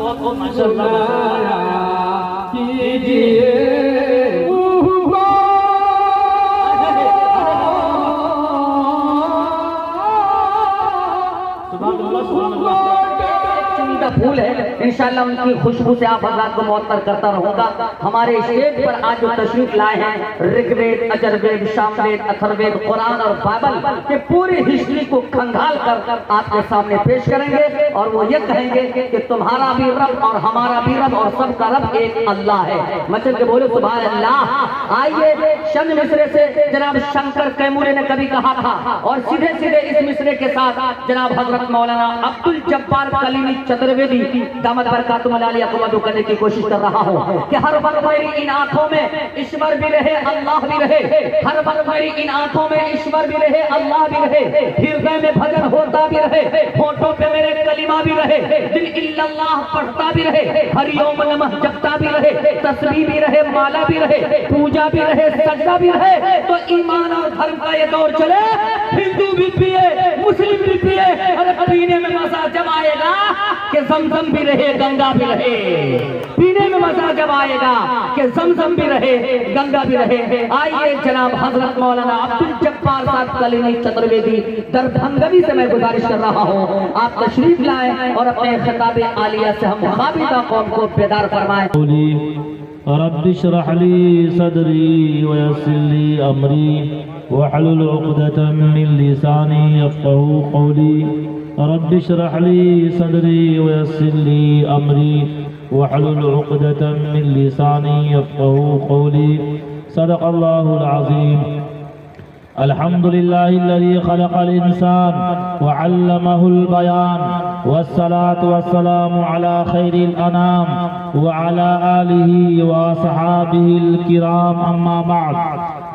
बहुत माशाअल्लाह कीजिए फूल है, इंशाअल्लाह उनकी खुशबू से आप हज़रात को मुअत्तर करता रहूंगा। हमारे स्टेज पर आज जो तशरीफ लाए हैं, ऋग्वेद, अजरवेद, सामवेद, अथर्ववेद, कुरान और बाइबल के पूरी हिस्ट्री को खंगाल कर आपके सामने पेश करेंगे और वो ये कहेंगे कि तुम्हारा भी रब और हमारा भी रब और सबका रब एक अल्लाह है। मचल के बोले सुभान अल्लाह। आइए चंद मिसरे से जनाब शंकर कैमूरी ने कभी कहा था और सीधे सीधे इस मिसरे के साथ जनाब हजरत मौलाना अब्दुल जब्बार कलीमी चतुर्वेदी दामद बरकातुहु आलिया को मदू करने की कोशिश कर रहा हूँ कि हर वक्त मेरी इन आंखों में ईश्वर भी रहे, अल्लाह भी रहे। हर वक्त मेरी इन आंखों में ईश्वर भी रहे, अल्लाह भी रहे। हृदय में भजन होता भी रहे, होठों पे मेरे कलिमा भी रहे, दिल इल्लल्लाह पढ़ता भी रहे, हरिओम नमः जपता भी रहे, तस्बीह भी रहे, माला भी रहे, पूजा भी रहे, सजदा भी रहे। तो ईमान और धर्म का ये दौर चले, हिंदू भी पिए, मुस्लिम भी पिए, अरे पीने में मजा जब आएगा कि जमजम भी रहे, गंगा भी रहे। पीने में मजा जब आएगा कि जमजम भी रहे, गंगा भी रहे। आइए जनाब हजरत मौलाना अब्दुल जब्बार साहब कलीमी चतुर्वेदी दरभंगवी से मैं गुजारिश कर रहा हूँ आप तशरीफ लाएं और अपने खिताब आलिया से हम हाबिदा कौम को बेदार फरमाएं। रब्बि इश्रह ली सदरी वयस्सिर ली अमरी वहलुल उक़दतम मिन लिसानी यफ़क़हू क़ौली। रब्बि इश्रह ली सदरी वयस्सिर ली अमरी वहलुल उक़दतम मिन लिसानी यफ़क़हू क़ौली। सदक़ल्लाहुल अज़ीम। अल्हम्दुलिल्लाहिल्लज़ी खलक़ल इंसान व अल्लमहुल बयान वस्सलातु वस्सलामु अला खैरिल अनाम व अला आलिहि व असहाबिहिल किराम अम्मा बअद।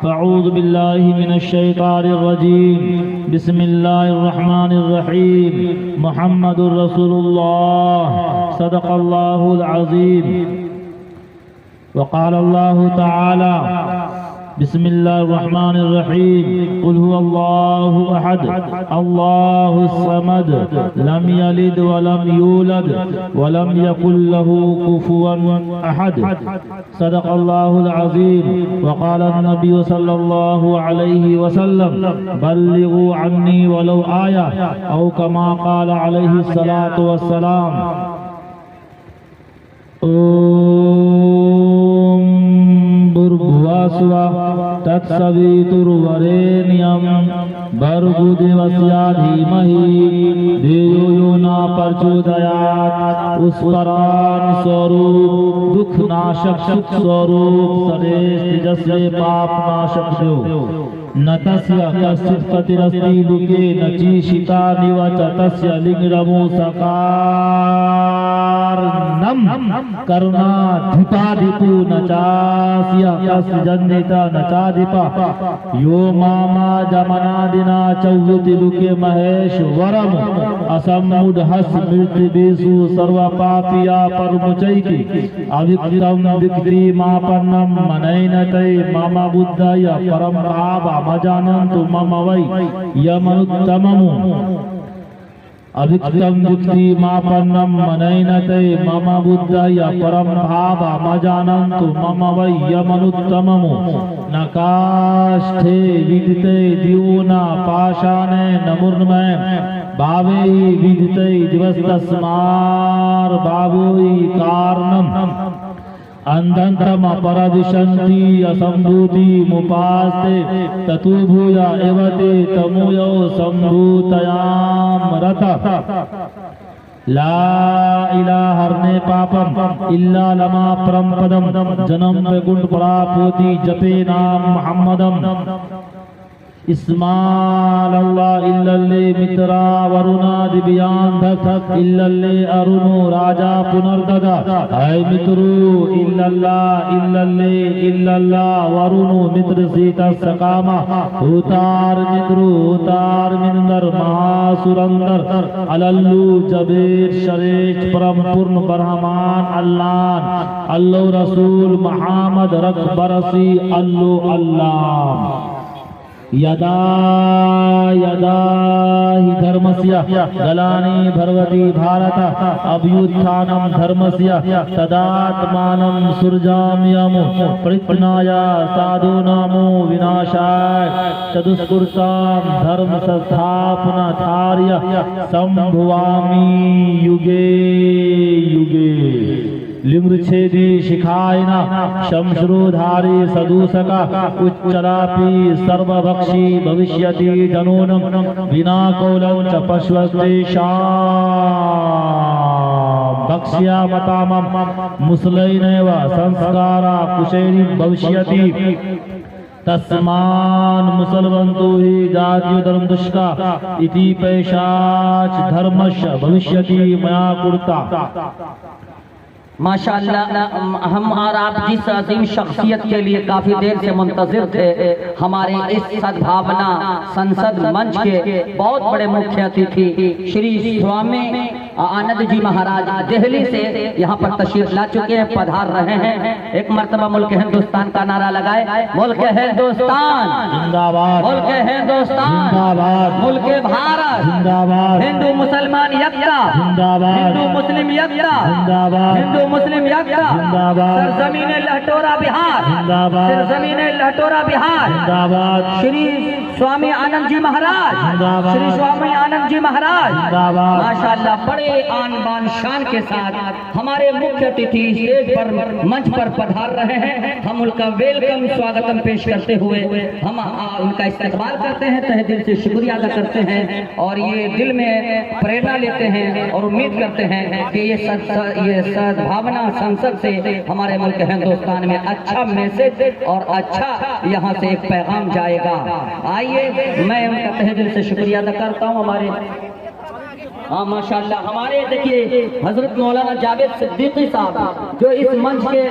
फ़अऊज़ु बिल्लाहि मिनश शैतानिर रजीम। बिस्मिल्लाहिर रहमानिर रहीम। मुहम्मदुर रसूलुल्लाह। सदक़ल्लाहुल अज़ीम। व क़ाल अल्लाहु तआला बिस्मिल्लाहिर्रहमानिर्रहीम। कुल हुवल्लाहु अहद अल्लाहुस समद लम यलिद व लम यूलद व लम यकुल लहू कुफुवन अहद। सदक़ल्लाहुल अज़ीम। व क़ाल नबी सल्लल्लाहु अलैहि वसल्लम बल्लिगू अन्नी वलौ आया औ कमा क़ाल अलैहि सलातु वस्सलाम। ओम भूर्भुवस्सुवः तत्सवितुर्वरेण्यं भर्गो देवस्य धीमहि धियो यो न प्रचोदयात्। उस्परान स्वरूप दुख नाशक सुख स्वरूप सदेश तेजस्वी पाप नाशक देव न तस्य कश्चित् प्रतिरस्ति लुके न चीशिता निवच तस्य लिंगरमो सकारनम करुणा धुताधिपु न चास्य कस्य जन्निता न चाधिपा यो मामा जमनादिना चौवति लुके महेश्वरम असम्मुढहस मृत्युवेषु सर्वपापिया परमुचैति अविक्तम विक्रीमापन्नम मनैनतै मम बुद्धय परम भाव मजानन्तु मम वै यमनुत्तमम्। अविक्तम विक्रीमापन्नम मनैनते मम बुद्धय परम भाव मजानन्तु मम वै यमनुत्तमम्। न काष्ठे विदिते दिवोना पाषाणे नमुर्मय भावे विदिते दिवस्तस्मार भावोई कारणम अंधंतम परदिशन्ति असंभूति मुपास्ते ततु भूया एवते तमोयो संभूतयाम रथ। ला इलाहा हरने पापम इल्ला लमा परम पदम जन्म वैकुंठ प्राप्ति जपे नाम मोहम्मदम इस्माल अल्लाह इल्लल्ले मित्रा वरुणा दिव्यान धक इल्लल्ले अरुणो राजा पुनर्ददा है मित्रु इल्लल्ला वरुणो मित्र सीता सकामा उतार मित्रु उतार मिंदर महासुरंदर अलल्लू जबीर शरेश परम पूर्ण ब्रह्मान अल्लाह अल्लाह रसूल मोहम्मद रख बरसी अल्लाह यदा यदा हि धर्मस्य गलानि भर्वति भारत अभ्युत्थानं धर्मस्य तदात्मानं सृजाम्यहं परित्राणाय साधूनां विनाशाय चतुष्कृतां धर्म संस्थापनार्थाय संभवामि युगे युगे लिंगछेदी शिखायना शमश्रुधारी सदूसका उच्चरापि सर्वभक्षी भविष्यति जनूनं विना कौलं च पश्वतेषां भक्ष्यामतामं मुसलैनैव संस्कारा कुशेरी भविष्यति तस्मान् मुसलवन्तु हि जात्यो धर्म दुष्का इति पैशाच धर्मस्य भविष्यति मया कुर्ता। माशाअल्लाह हम और आप जिस अजीम शख्सियत के लिए काफी देर से मुंतजिर थे, हमारे इस सद्भावना संसद मंच के बहुत बड़े मुख्य अतिथि श्री स्वामी आनंद जी महाराज दिल्ली से यहाँ पर तशरीफ ला चुके हैं, पधार रहे हैं। एक मर्तबा मुल्क हिंदुस्तान का नारा लगाए, मुल्क हिंदुस्तान जिंदाबाद, मुल्क हिंदुस्तान जिंदाबाद, मुल्क भारत जिंदाबाद, हिंदू मुसलमान यकता जिंदाबाद, हिंदू मुस्लिम यकता जिंदाबाद, हिंदू मुस्लिम यकता जिंदाबाद, सरजमीन लहटोरा बिहार जिंदाबाद, सरजमीन लहटोरा बिहार जिंदाबाद, श्री स्वामी आनंद जी महाराज जिंदाबाद, श्री स्वामी आनंद जी महाराज जिंदाबाद। माशाअल्लाह बड़े आन बान शान के साथ हमारे मुख्य अतिथि स्टेज पर मंच पर पधार रहे हैं। हम उनका वेलकम स्वागतम पेश करते हुए हम उनका इस्तकबाल करते हैं, तहे दिल से शुक्रिया अदा करते हैं और ये दिल में प्रेरणा लेते हैं और उम्मीद करते हैं कि ये सद्भावना संसद से हमारे मुल्क हिंदुस्तान में अच्छा मैसेज और अच्छा यहाँ से एक पैगाम जाएगा। आइए मैं उनका तहे दिल से शुक्रिया अदा करता हूँ। हमारे हाँ माशाअल्लाह हमारे देखिए हजरत मौलाना जावेद सिद्दीकी साहब जो इस मंच के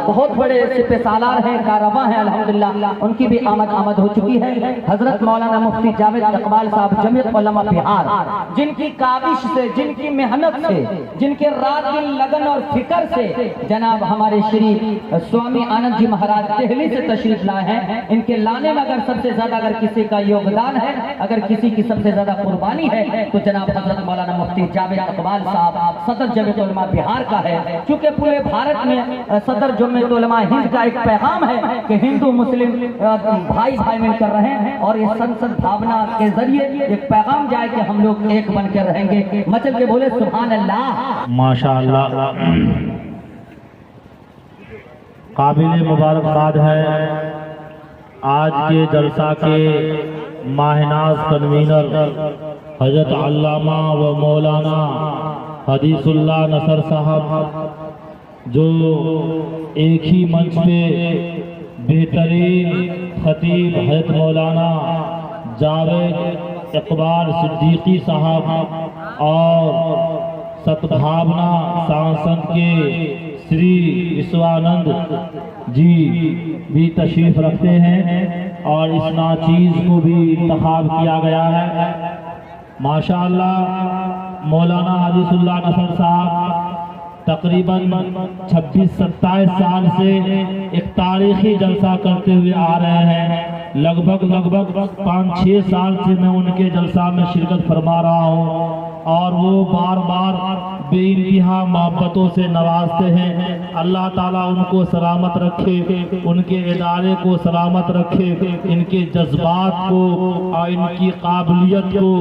बहुत बड़े सिपह सालार हैं, कारवा हैं अल्हम्दुलिल्लाह, उनकी भी आमद हो चुकी है। हजरत मौलाना मुफ्ती जावेद इकबाल साहब जमीयत उलमा बिहार, जिनकी काविश से, जिनकी मेहनत से, जिनके रात दिन लगन और फिक्र से जनाब हमारे श्री स्वामी आनंद जी महाराज दिल्ली से तशरीफ लाए हैं। इनके लाने में अगर सबसे ज्यादा अगर किसी का योगदान है, अगर किसी की सबसे ज्यादा कुर्बानी है तो जनाब हजरत मौलाना मुफ्ती जावेद इकबाल साहब सदर जमीयत उलमा बिहार का है। क्योंकि पूरे भारत में सदर जमीयत उलमा हिंद का एक पैगाम है कि हिंदू मुस्लिम भाई भाई मिलकर रहें और इस संसद भावना के जरिए एक पैगाम जाए कि हम लोग एक बनकर रहेंगे। मचल के बोले सुभान अल्लाह। माशाअल्लाह काबिल मुबारकबाद है आज के जलसा के माहनाज कन्वीनर हजरत अल्लामा व मौलाना हदीसुल्लाह नसर साहब, जो एक ही मंच पे बेहतरीन खतीब हजरत मौलाना जावेद इकबाल सिद्दीकी साहब और सद्भावना सांसद के श्री विश्वानंद जी भी तशरीफ रखते हैं और इस नाचीज को भी इंतखाब किया गया है। माशाअल्लाह मौलाना हदीसुल्लाह नसर साहब तकरीबन 26-27 साल से एक तारीखी जलसा करते हुए आ रहे हैं। लगभग 5-6 साल से मैं उनके जलसा में शिरकत फरमा रहा हूँ और वो बार बार बेइंतहा मोहब्बतों से नवाजते हैं। अल्लाह ताला उनको सलामत रखे, उनके इदारे को सलामत रखे, इनके जज्बात को और इनकी काबिलियत को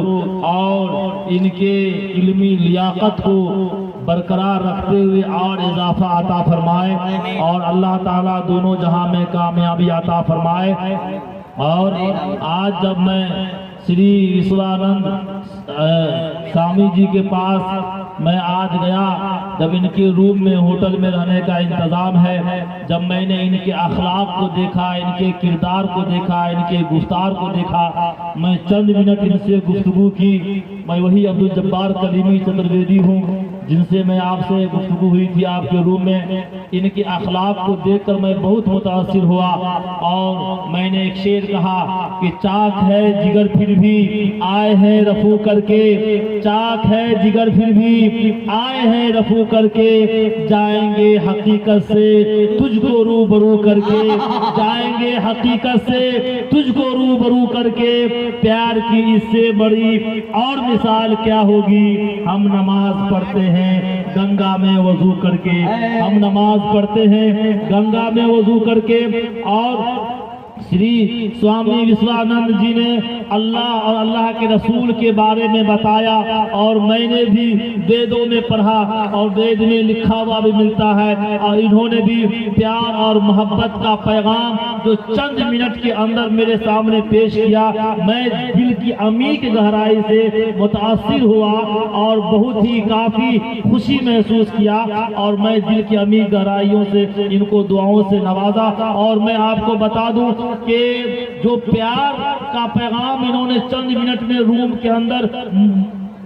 और इनके इल्मी लियाकत को बरकरार रखते हुए और इजाफा अता फरमाए और अल्लाह ताला दोनों जहां में कामयाबी अता फरमाए। और आज जब मैं श्री विश्वानंद स्वामी जी के पास मैं आज गया। जब इनके रूम में होटल में रहने का इंतज़ाम है, जब मैंने इनके अखलाक को देखा, इनके किरदार को देखा, इनके गुफ्तार को देखा, मैं चंद मिनट इनसे गुफ्तगू की। मैं वही अब्दुल जब्बार कलीमी चतुर्वेदी हूँ जिनसे मैं आपसे गुफ्तगू हुई थी आपके रूम में। इनके अखलाक को देखकर मैं बहुत मुतासिर हुआ और मैंने एक शेर कहा कि चाक है जिगर फिर भी आए हैं रफू करके, चाक है जिगर फिर भी आए हैं रफू करके, जाएंगे हकीकत से तुझको रूबरू करके, जाएंगे हकीकत से तुझको रूबरू करके। प्यार की इससे बड़ी और मिसाल क्या होगी। हम नमाज पढ़ते हैं गंगा में वजू करके, हम नमाज पढ़ते हैं गंगा में वजू करके। और श्री स्वामी विश्वानंद जी ने अल्लाह और अल्लाह के रसूल के बारे में बताया और मैंने भी वेदों में पढ़ा और वेद में लिखा हुआ भी मिलता है। और इन्होंने भी प्यार और मोहब्बत का पैगाम जो चंद मिनट के अंदर मेरे सामने पेश किया, मैं दिल की अमीर की गहराई से मुतासिर हुआ और बहुत ही काफ़ी खुशी महसूस किया। और मैं दिल की अमीर गहराइयों से इनको दुआओं से नवाजा। और मैं आपको बता दूं कि जो प्यार का पैगाम इन्होंने चंद मिनट में रूम के अंदर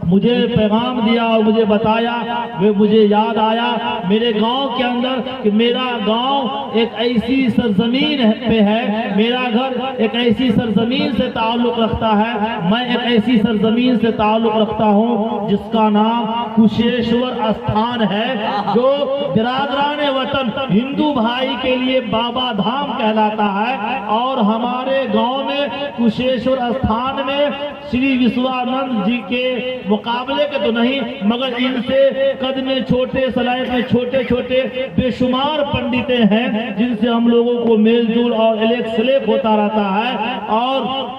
मुझे पैगाम दिया और मुझे बताया, वे मुझे याद आया मेरे गांव के अंदर कि मेरा गांव एक ऐसी सरजमीन पे है, मेरा घर एक ऐसी सरजमीन से ताल्लुक रखता है, मैं एक ऐसी सरजमीन से ताल्लुक रखता हूं जिसका नाम कुशेश्वर स्थान है, जो बिरादरान वतन हिंदू भाई के लिए बाबा धाम कहलाता है। और हमारे गांव में कुशेश्वर स्थान में श्री विश्वानंद जी के मुकाबले के तो नहीं, मगर इनसे कद में छोटे, सलाहियत में छोटे छोटे बेशुमार पंडितें हैं जिनसे हम लोगों को मेलजोल और इलेक सलेक होता रहता है। और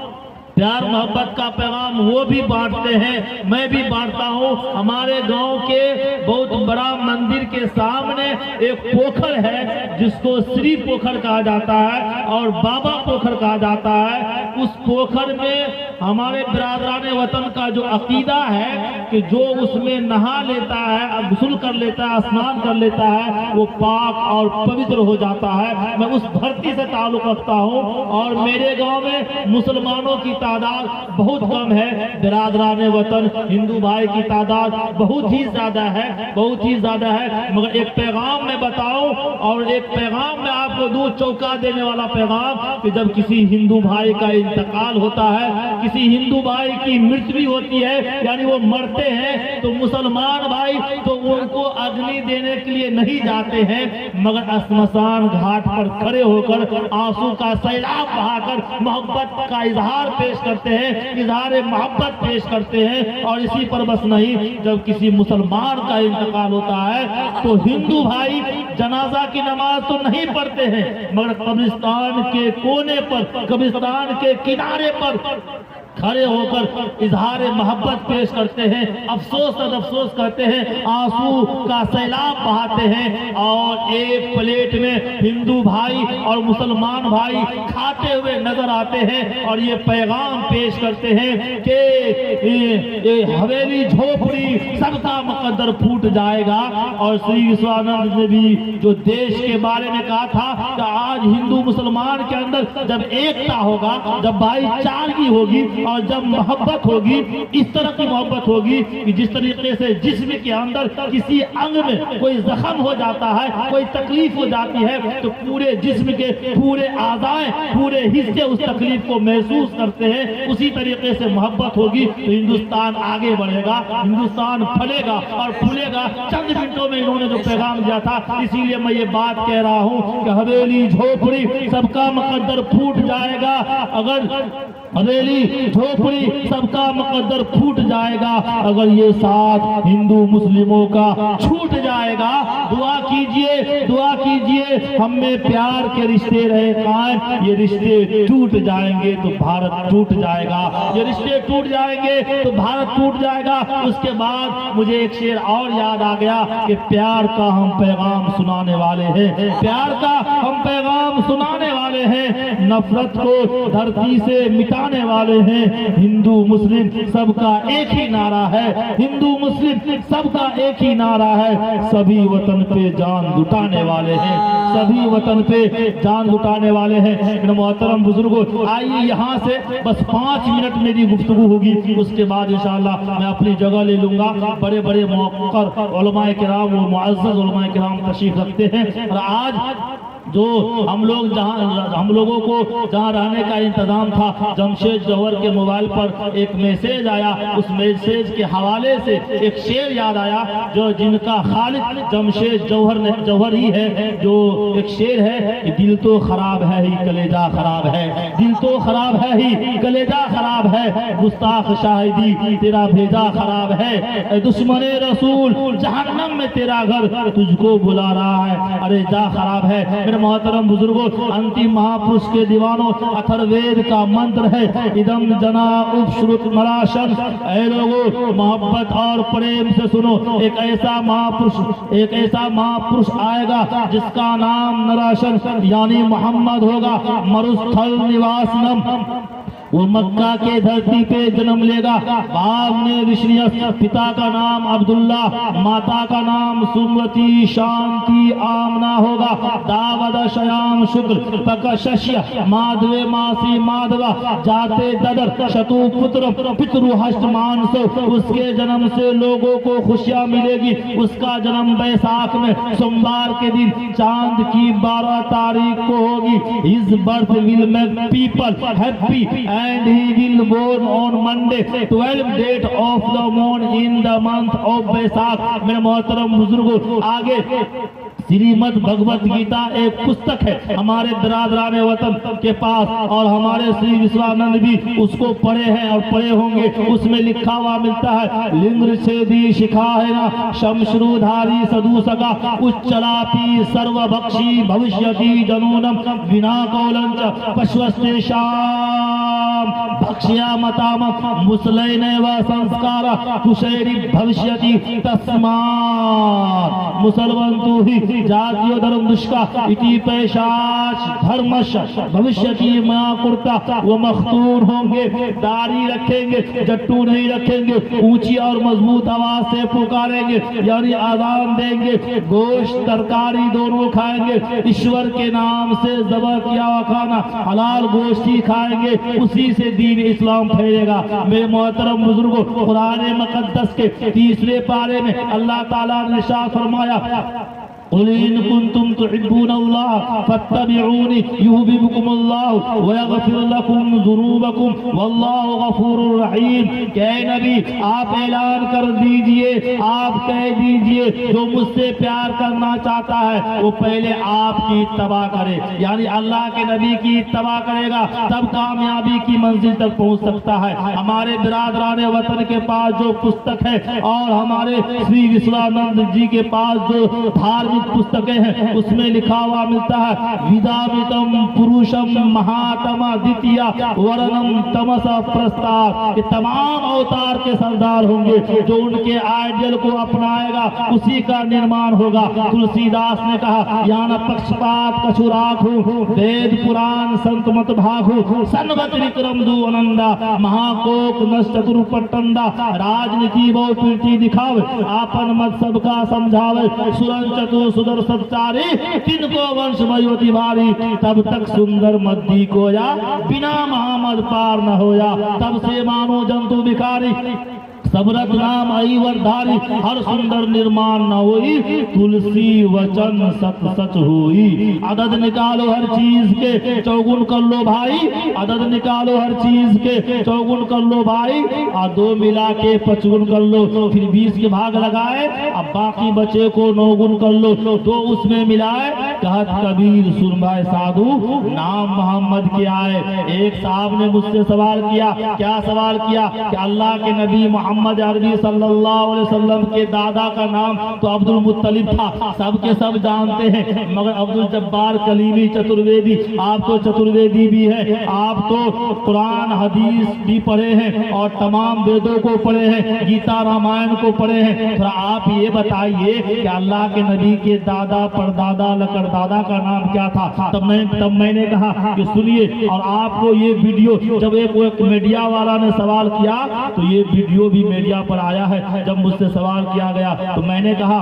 प्यार मोहब्बत का पैगाम वो भी बांटते हैं, मैं भी बांटता हूँ। हमारे गांव के बहुत बड़ा मंदिर के सामने एक पोखर है जिसको श्री पोखर कहा जाता है और बाबा पोखर कहा जाता है। उस पोखर में हमारे बिरादरान वतन का जो अकीदा है कि जो उसमें नहा लेता है, गुस्ल कर लेता है, स्नान कर लेता है, वो पाक और पवित्र हो जाता है। मैं उस धरती से ताल्लुक रखता हूँ और मेरे गांव में मुसलमानों की तादाद बहुत कम है, बिरादरान वतन हिंदू भाई की तादाद बहुत ही ज्यादा है, बहुत ही ज्यादा है। मगर एक पैगाम मैं बताऊं और एक पैगाम मैं आपको दूं, चौंका देने वाला पैगाम, कि जब किसी हिंदू भाई का इंतकाल होता है, किसी हिंदू भाई की मृत्यु भी होती है, यानी वो मरते हैं, तो मुसलमान भाई तो उनको अग्नि देने के लिए नहीं जाते हैं, मगर श्मशान घाट पर खड़े होकर आंसू का सैलाब बहाकर मोहब्बत का इजहार पेश करते हैं, इजहार मोहब्बत पेश करते हैं। और इसी पर बस नहीं, जब किसी मुसलमान का इंतकाल होता है तो हिंदू भाई जनाजा की नमाज तो नहीं पढ़ते हैं, मगर कब्रिस्तान के कोने पर, कब्रिस्तान के किनारे पर खड़े होकर इजहार मोहब्बत पेश करते हैं, अफसोस और अफसोस करते हैं, आंसू का सैलाब बहाते हैं। और एक प्लेट में हिंदू भाई और मुसलमान भाई खाते हुए नजर आते हैं और ये पैगाम पेश करते हैं कि हवेली झोपड़ी सबका मुकद्दर फूट जाएगा। और श्री विश्वानंद ने भी जो देश के बारे में कहा था कि आज हिंदू मुसलमान के अंदर जब एकता होगा, जब भाईचारगी होगी और जब मोहब्बत होगी, इस तरह की मोहब्बत होगी कि जिस तरीके से जिस्म के अंदर किसी अंग में कोई जख्म हो जाता है, कोई तकलीफ हो जाती है, तो पूरे जिस्म के पूरे आज़ाए, पूरे हिस्से उस तकलीफ को महसूस करते हैं। उसी तरीके से मोहब्बत होगी तो हिंदुस्तान आगे बढ़ेगा, हिंदुस्तान फलेगा और फूलेगा। चंद मिनटों में इन्होंने जो पैगाम दिया था, इसीलिए मैं ये बात कह रहा हूँ कि हवेली झोपड़ी सबका मुकद्दर फूट जाएगा। अगर हवेली झोपड़ी सबका मुकद्दर फूट जाएगा, अगर ये साथ हिंदू मुस्लिमों का छूट जाएगा। दुआ कीजिए, दुआ कीजिए, हम में प्यार के रिश्ते रहे कायम। ये रिश्ते टूट जाएंगे तो भारत टूट जाएगा, ये रिश्ते टूट जाएंगे तो भारत टूट जाएगा। उसके बाद मुझे एक शेर और याद आ गया कि प्यार का हम पैगाम सुनाने वाले हैं, प्यार का हम पैगाम सुनाने वाले हैं। नफरत को धरती से मिटा लुटाने वाले हैं। हिंदू मुस्लिम सबका एक ही नारा है, हिंदू मुस्लिम सबका एक ही नारा है, सभी वतन पे जान लुटाने वाले हैं, सभी वतन पे जान लुटाने वाले हैं। मेरे मोहतरम बुजुर्गों, आइए यहाँ से बस 5 मिनट मेरी गुफ्तगू होगी, उसके बाद इंशाअल्लाह मैं अपनी जगह ले लूंगा। बड़े बड़े मौक़र उलमाए किराम और मुअज़्ज़ज़ उलमाए किराम तशरीफ रखते हैं। और आज जो हम लोगों को जहाँ रहने का इंतजाम था, जमशेद जौहर के मोबाइल पर एक मैसेज आया, उस मैसेज के हवाले से एक शेर याद आया जो जिनका खालिक जमशेद जौहर ही है। जो एक शेर है कि दिल तो खराब है ही कलेजा खराब है, दिल तो खराब है ही कलेजा खराब है, गुस्ताख शाहिदी तेरा भेजा खराब है, दुश्मने रसूल जहन्नम में तेरा घर तुझको बुला रहा है, अरे जा खराब है। मेरे मोहतरम बुजुर्गों, अंतिम महापुरुष के दीवानों, अथर्ववेद का मंत्र है इदम जना उपश्रुत मराशन। ऐ लोगों, मोहब्बत और प्रेम से सुनो, एक ऐसा महापुरुष आएगा जिसका नाम नराशन यानी मोहम्मद होगा, मरुस्थल निवासनम, वो मक्का के धरती पे जन्म लेगा। बाप ने विश्रियस, पिता का नाम अब्दुल्ला, माता का नाम सुमति शांति आमना होगा। दावद शयाम शुक्र पकशस्य माधवे मासी माधवा जाते ददर शतु पुत्र पितरु हस्त मानस। उसके जन्म से लोगों को खुशियां मिलेगी। उसका जन्म बैसाख में सोमवार के दिन चांद की 12 तारीख को होगी। His birth will make people happy and he will born on Monday 12th date of the month in the month of Baisakh। मेरे मोहतरम बुजुर्गों, आगे श्रीमद् भगवत गीता एक पुस्तक है हमारे बिरादरान वतन के पास, और हमारे श्री विश्वानंद भी उसको पढ़े हैं और पढ़े होंगे। उसमें लिखा हुआ मिलता है, लिंग छेदी शिखा है ना शमश्रुधारी सदूसका उच्चलापी सर्वभक्षी भविष्यति जनूनम विना कौलंच पश्वस्तेषाम भक्ष्या मताम मुसलैनैव संस्कार कुशैरी भविष्यति तस्मात् मुसलवन्तु ही जातीय धर्म दुष्का इति पैशाच धर्मश भविष्यति मां कुर्ता। वो मखतून होंगे, दाढ़ी रखेंगे, जट्टू नहीं रखेंगे, ऊंची और मजबूत आवाज से पुकारेंगे यानी आजान देंगे, गोश्त तरकारी दोनों खाएंगे, ईश्वर के नाम से ज़बह किया हुआ खाना हलाल गोश्त ही खाएंगे, उसी से दीन इस्लाम फैलेगा। मेरे मोहतरम बुजुर्गों, कुरान मुक़द्दस के 3रे पारे में अल्लाह ताला ने इरशाद फरमाया, क़ुल इन कुंतुम तुहिब्बूनल्लाह फत्तबिऊनी युहब्बुकुमुल्लाह व यग़फिर लकुम ज़ुनूबकुम वल्लाहु गफ़ूरुर रहीम। क्या नबी आप ऐलान कर दीजिए, आप कह दीजिए जो मुझसे प्यार करना चाहता है वो पहले आपकी इत्तबा करे, यानी अल्लाह के नबी की इत्तबा करेगा तब कामयाबी की मंजिल तक पहुंच सकता है। हमारे बिरादरान वतन के पास जो पुस्तक है और हमारे श्री विश्वानंद जी के पास जो धार्मिक पुस्तकें हैं उसमें लिखा हुआ मिलता है, विदामितम पुरुषम महात्मा द्वितीय वर्णम तमस प्रस्ताव। ये तमाम अवतार के सरदार होंगे, जो उनके आइडियल को अपनाएगा उसी का निर्माण होगा। तुलसीदास ने कहा, यान पक्षपात कछु राखो वेद पुराण संत मत भागो सन्वत विक्रम दू अनंदा महाकोक नष्ट चतुर्पटंदा। राजनीति बहु पीठी दिखावे आपन मत सबका समझावे सुरन चतुर सुदर सच्चारी किनको वंश मयोति भारी। तब तक सुंदर मद्दी को या बिना मोहम्मद पार न होया, तब से मानो जंतु भिखारी सबरत नाम ऐवरधारी। हर सुंदर निर्माण न होई तुलसी वचन सत सच होई। अदद निकालो हर चीज के चौगुन कर लो भाई, अदद निकालो हर चीज के चौगुन कर लो भाई, और 2 मिला के 55 कर लो, फिर 20 के भाग लगाए अब बाकी बचे को 9 गुण कर लो, 2 उसमें मिलाए। कहत कबीर सुन भाई साधु नाम मोहम्मद के आए। एक साहब ने मुझसे सवाल किया, क्या सवाल किया कि अल्लाह के नबी मोहम्मद मोहम्मद अरबी सल्लल्लाहु अलैहि वसल्लम के दादा का नाम तो अब्दुल मुत्तलिब था, सबके सब जानते हैं। मगर अब्दुल जब्बार कलीमी चतुर्वेदी, आप तो चतुर्वेदी भी है, आप तो कुरान हदीस भी पढ़े हैं और तमाम वेदों को पढ़े हैं, गीता रामायण को पढ़े हैं। तो आप ये बताइए कि अल्लाह के नबी के दादा परदादा लकड़दादा का नाम क्या था? तब मैंने कहा कि सुनिए, और आपको ये वीडियो जब एक मीडिया वाला ने सवाल किया तो ये वीडियो भी मीडिया पर आया है। जब मुझसे सवाल किया गया तो मैंने कहा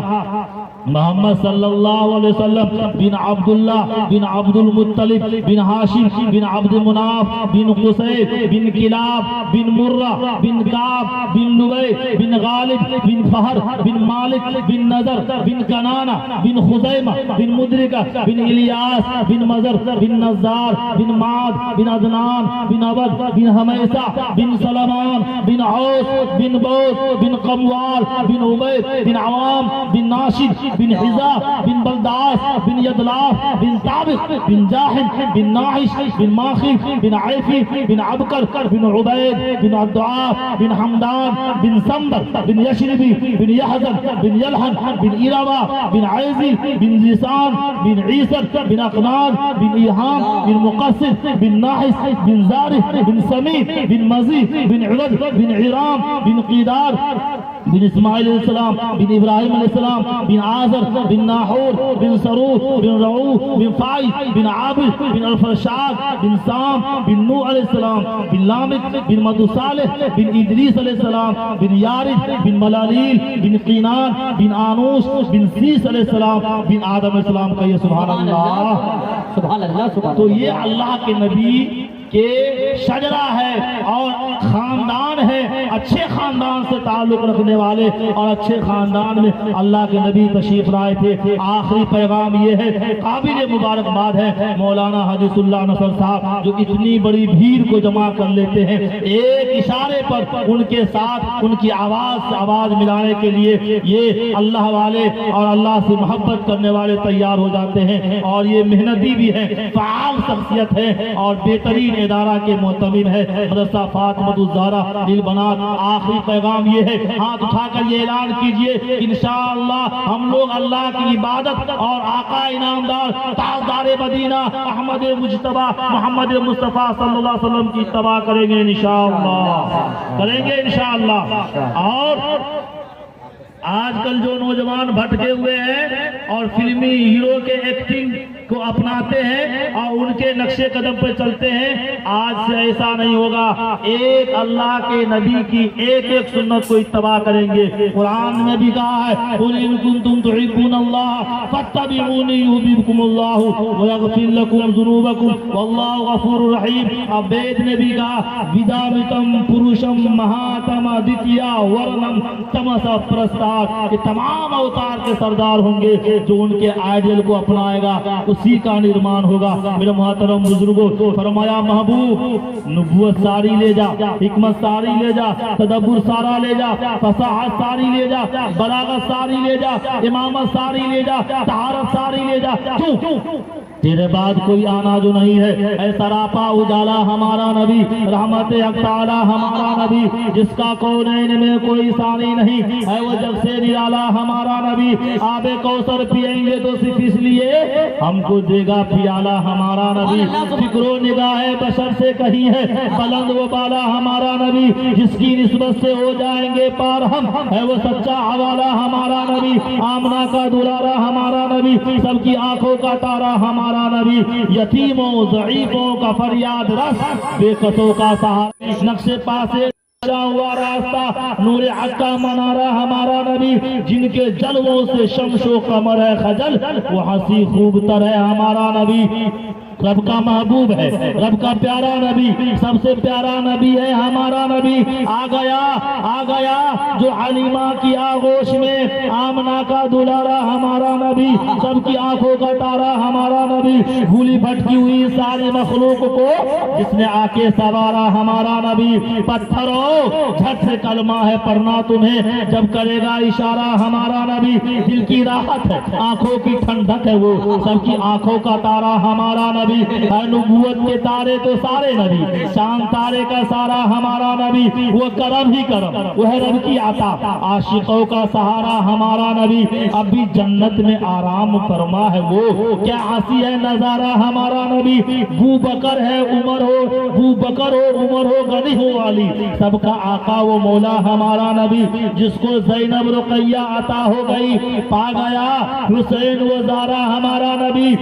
मोहम्मद सल्लल्लाहु अलैहि वसल्लम बिन अब्दुल्ला बिन अब्दुल मुत्तलिब बिन हाशिम बिन अब्द मुनाफ बिन कुसै बिन किलाब बिन मुर्रा बिन काब बिन लुबै बिन गालिब बिन फहर बिन मालिक बिन नजर बिन कनाना बिन खुजैमा बिन मुद्रिका बिन इलियास बिन मजर बिन नज़ार बिन माद बिन अदनान बिन अबद बिन हमैसा बिन सलमान बिन औस बिन बौस बिन कमवाल बिन उबैद बिन अवाम बिन नाशिद बिन हिजा बिन बलदास बिन यदलाफ बिन ताबिक बिन जाहिद बिन नाहिश बिन माखिफ बिन आइफी बिन अबकर बिन उबैद बिन अद्दुआ बिन हमदान बिन संबर बिन यशरबी बिन यहजन बिन यलहन बिन इरावा बिन आइजी बिन जिसान बिन ईसर बिन अकनान बिन इहाम बिन मुकस्सिर बिन नाहिस बिन जारिह बिन समी बिन मजीद बिन उबद बिन इराम बिन कीदार बिन इस्माइल अलैहिस्सलाम बिन इब्राहिम अलैहिस्सलाम बिन आजर बिन नाहूर बिन सरूह बिन रऊ बिन फाई बिन आबिद बिन अल-फरशाद बिन साम बिन नूह अलैहिस्सलाम बिन लामिक बिन मदुसालिह बिन इदरीस अलैहिस्सलाम बिन यारिद बिन मलालील बिन कीनान बिन आनूस बिन सीस अलैहिस्सलाम बिन आदम अलैहिस्सलाम का ये सुभान अल्लाह सुभान अल्लाह। तो ये अल्लाह के नबी के शजरा है और खानदान है, अच्छे खानदान से ताल्लुक रखने वाले, और अच्छे खानदान में अल्लाह के नबी तशरीफ लाए थे। आखिरी पैगाम ये है, काबिल मुबारकबाद है मौलाना हदीसुल्लाह नसर साहब, जो इतनी बड़ी भीड़ को जमा कर लेते हैं। एक इशारे पर उनके साथ उनकी आवाज से आवाज मिलाने के लिए ये अल्लाह वाले और अल्लाह से मोहब्बत करने वाले तैयार हो जाते हैं। और ये मेहनती भी है, फाल शख्सियत है और बेहतरीन इदारा के मोहतमिम है मदरसा फातिमा दिल बनात। आखिरी पैगाम ये है, हाथ उठाकर ये ऐलान कीजिए इंशाअल्लाह हम लोग अल्लाह की इबादत और आका इनामदार ताजदार मदीना अहमद मुजतबा मोहम्मद मुस्तफ़ा सल्लल्लाहु अलैहि वसल्लम की इत्तबा करेंगे इंशाअल्लाह। और आजकल जो नौजवान भटके हुए हैं और फिल्मी हीरो के एक्टिंग को अपनाते हैं और उनके नक्शे कदम पर चलते हैं, आज से ऐसा नहीं होगा। एक अल्लाह के नबी की एक एक सुन्नत को इत्तबा करेंगे। कुरान में भी कहा है कुल इन कुंतुम तुहिब्बुनल्लाह फत्तबिऊनी युहिब्बुकुमुल्लाहु व यगफिर लकुम ज़ुनूबकुम वल्लाहु गफूरुर रहीम। अब वेद ने भी कहा विदामितम पुरुषम महातम द्वितीया वर्णम तमसा प्रस्ताव, कि तमाम अवतार के सरदार होंगे, जो उनके आइडियल को अपनाएगा उसी का निर्माण होगा। मेरे मोहतरम बुजुर्गों, फरमाया महबूब नबूवत सारी ले जा, हिकमत सारी ले जा, तदब्बुर सारा ले जा, फसाहत सारी ले जा, बलागत सारी ले जा, इमामत सारी ले जा, तहारत सारी ले जा। क्यों तेरे बाद कोई आना जो नहीं है। ऐ सरापा उजाला हमारा नबी, रहमत अक्ताला हमारा नबी, जिसका कौनैन में कोई सानी नहीं है, वो जब से निराला हमारा नबी। आबे कौसर पिएंगे तो सिर्फ इसलिए हमको देगा पियाला हमारा नबी। फिक्रो निगाह बशर से कहीं है बुलंद वो बाला हमारा नबी, जिसकी निस्बत से हो जाएंगे पार हम, है वो सच्चा हवाला हमारा नबी। आमना का दुलारा हमारा नबी, सबकी आंखों का तारा हमारा नबी, यतीमों ज़ईफों का फरियाद रस, बेकसों का सहारा, नक्शे पासे हुआ रास्ता, नूरे हक का मनारा हमारा नबी, जिनके जलवों से शमशो कमर है खजल, वो हंसी खूब तर है हमारा नबी। रब का महबूब है, रब का प्यारा नबी, सबसे प्यारा नबी है हमारा नबी। आ गया जो हलीमा की आगोश में, आमना का दुलारा हमारा नबी, सबकी आंखों का तारा हमारा नबी। भूली भटकी हुई सारी मखलूक को जिसने आके सवारा हमारा नबी। पत्थरों झट से कलमा है पढ़ना तुम्हें, जब करेगा इशारा हमारा नबी। दिल की राहत है, आंखों की ठंडक है वो, सबकी आंखों का तारा हमारा नबी। नबी है, नबूवत के तारे तो सारे नबी, चांद तारे का सारा हमारा नबी, वो करम ही करम, वह रब की आता, आशिकों का सहारा हमारा नबी, अभी जन्नत में आराम फरमा है वो, क्या हंसी है नजारा हमारा नबी, बू बकर है उमर हो, बू बकर हो उमर हो गनी हो वाली, सबका आका वो मौला हमारा नबी, जिसको ज़ैनब रुकैया अता हो गई, पा गया हुसैन वो ज़ारा हमारा नबी।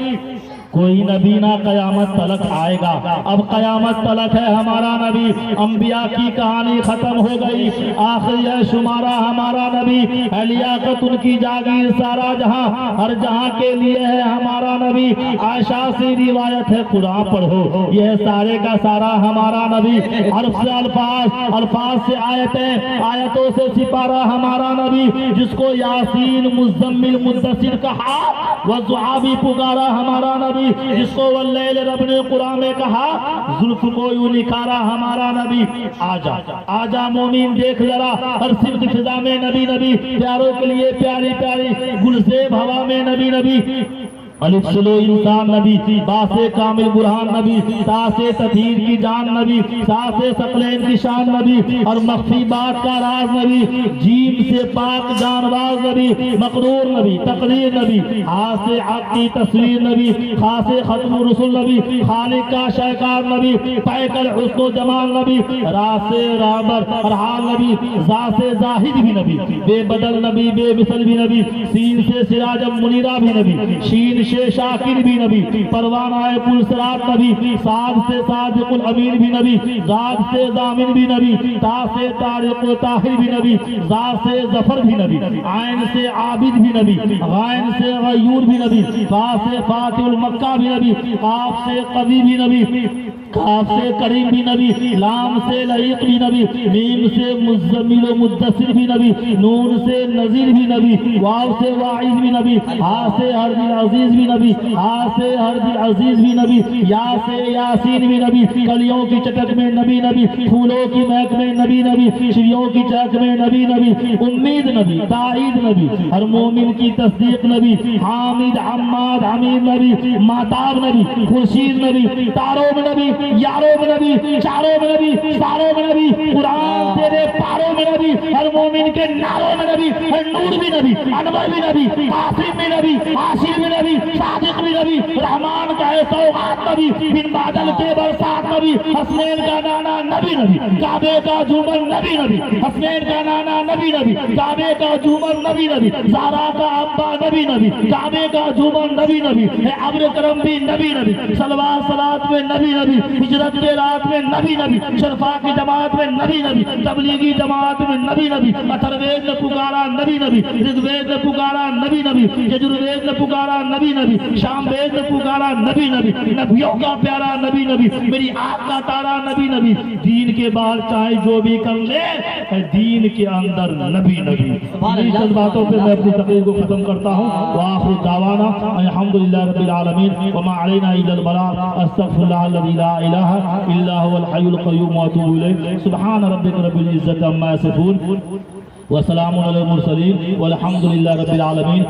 कोई नबी ना कयामत तलक आएगा, अब कयामत तलक है हमारा नबी, अंबिया की कहानी खत्म हो गई, आखिरी है शुमारा हमारा नबी, लियाकत उनकी जागीर सारा जहां, हर जहां के लिए है हमारा नबी, आयशा से रिवायत है कुरान पढ़ो, यह सारे का सारा हमारा नबी, हर्फ से अल्फाज, अल्फाज से आयतें, आयतों से सिपारा हमारा नबी, जिसको यासीन मुज़म्मिल मुद्दसिर कहा, वह दुआ भी पुकारा हमारा नबी, जिसको वल्लैल रब ने कुरान में कहा, जुल्फ को यूं निखारा हमारा नबी। आजा आजा मोमिन देख जरा, हर सिफ्त फिजा में नबी नबी, प्यारों के लिए प्यारी प्यारी गुलसेब हवा में नबी नबी, अलिफ सुलो इंसान नबी, बासे कामिल बुरहान नबी, सासे तदहीर की जान नबी, सासे सकलैन की शान नबी, और मख्फी बात का राज नबी, जीम से पाक जानबाज नबी, मकरूर नबी, तकरीर नबी, हासे हक की तस्वीर नबी, खासे खत्म रसूल नबी, खालिक का शहकार नबी, पैकर हुस्न जमाल नबी, रासे राबर अरहाल नबी, जासे जाहिद भी नबी, बेबदल नबी, बेमिसल भी नबी, सीन से सिराजम मुनीरा भी नबी, शीन से शाकिर भी नबी, परवाना पुलसरात नबी, साद से सादिकुल अमीन भी नबी, जाद से जामिन भी नबी, ता से तारिक ताहिर भी नबी, जा से जफर भी नबी, आइन से आबिद भी नबी, गाइन से गयूर भी नबी, फा से फातिहुल मक्का भी नबी, काफ से कवी भी नबी, काफ से करीम भी नबी, लाम से लईक भी नबी, मीम से मुज़म्मिल मुद्दसिर भी नबी, नून से नजीर भी नबी, वाव से वाइज भी नबी, हा से हरदिल अजीज भी नबी, हा से हरदिल अजीज भी नबी, या से यासीन भी नबी, कलियों की चटक में नबी नबी, फूलों की महक में नबी नबी, चिड़ियों की चहक में नबी नबी, उम्मीद नबी, ताईद नबी, हर मोमिन की तस्दीक नबी, हामिद हम्माद हमीद नबी, माताब नबी, खुर्शीद नबी, तारों में नबी, यारों में नबी, चारों में नबी, सारों में नबी, कुरान तेरे पारों में नबी, हर मोमिन के नारों में नबी, हर नूर भी नबी, अनवर भी नबी, आसिम भी नबी, आशिर भी नबी, सादिक भी नबी, रहमान का है सौगात नबी, बिन बादल के बरसात नबी, हसनैन का नाना नबी नबी, काबे का झूमर नबी नबी, हसनैन का नाना नबी नबी, काबे का झूमर नबी नबी, ज़ारा का अब्बा नबी नबी, काबे का झूमर नबी नबी, अब्र करम भी नबी नबी, सलवात सलात में नबी नबी, हिजरत के रात में नबी नबी, शरफा की जमात में नबी नबी, तबलीगी जमात में नबी नबी, अथर्ववेद ने पुकारा नबी नबी, ऋग्वेद ने पुकारा नबी नबी, यजुर्वेद ने पुकारा नबी नबी, शामवेद ने पुकारा नबी नबी, नबियों का प्यारा नबी नबी, मेरी आँख का तारा नबी नबी, दीन के बाहर चाहे जो भी कर ले, दीन के अंदर नबी नबी। इन बातों पे मैं अपनी तकरीर को खत्म करता हूँ। वाखिर दावाना अल्हम्दुलिल्लाह रब्बिल आलमीन व मा अलैना इल्लल बलाग, अस्तगफिरुल्लाह अल्लज़ी ला इलाहा इल्ला हुवल हय्युल क़य्यूम व अतूबु इलैह। सुब्हान रब्बिका रब्बिल इज़्ज़ति अम्मा यसिफून व सलामुन अलल मुरसलीन वल्हम्दुलिल्लाहि रब्बिल आलमीन।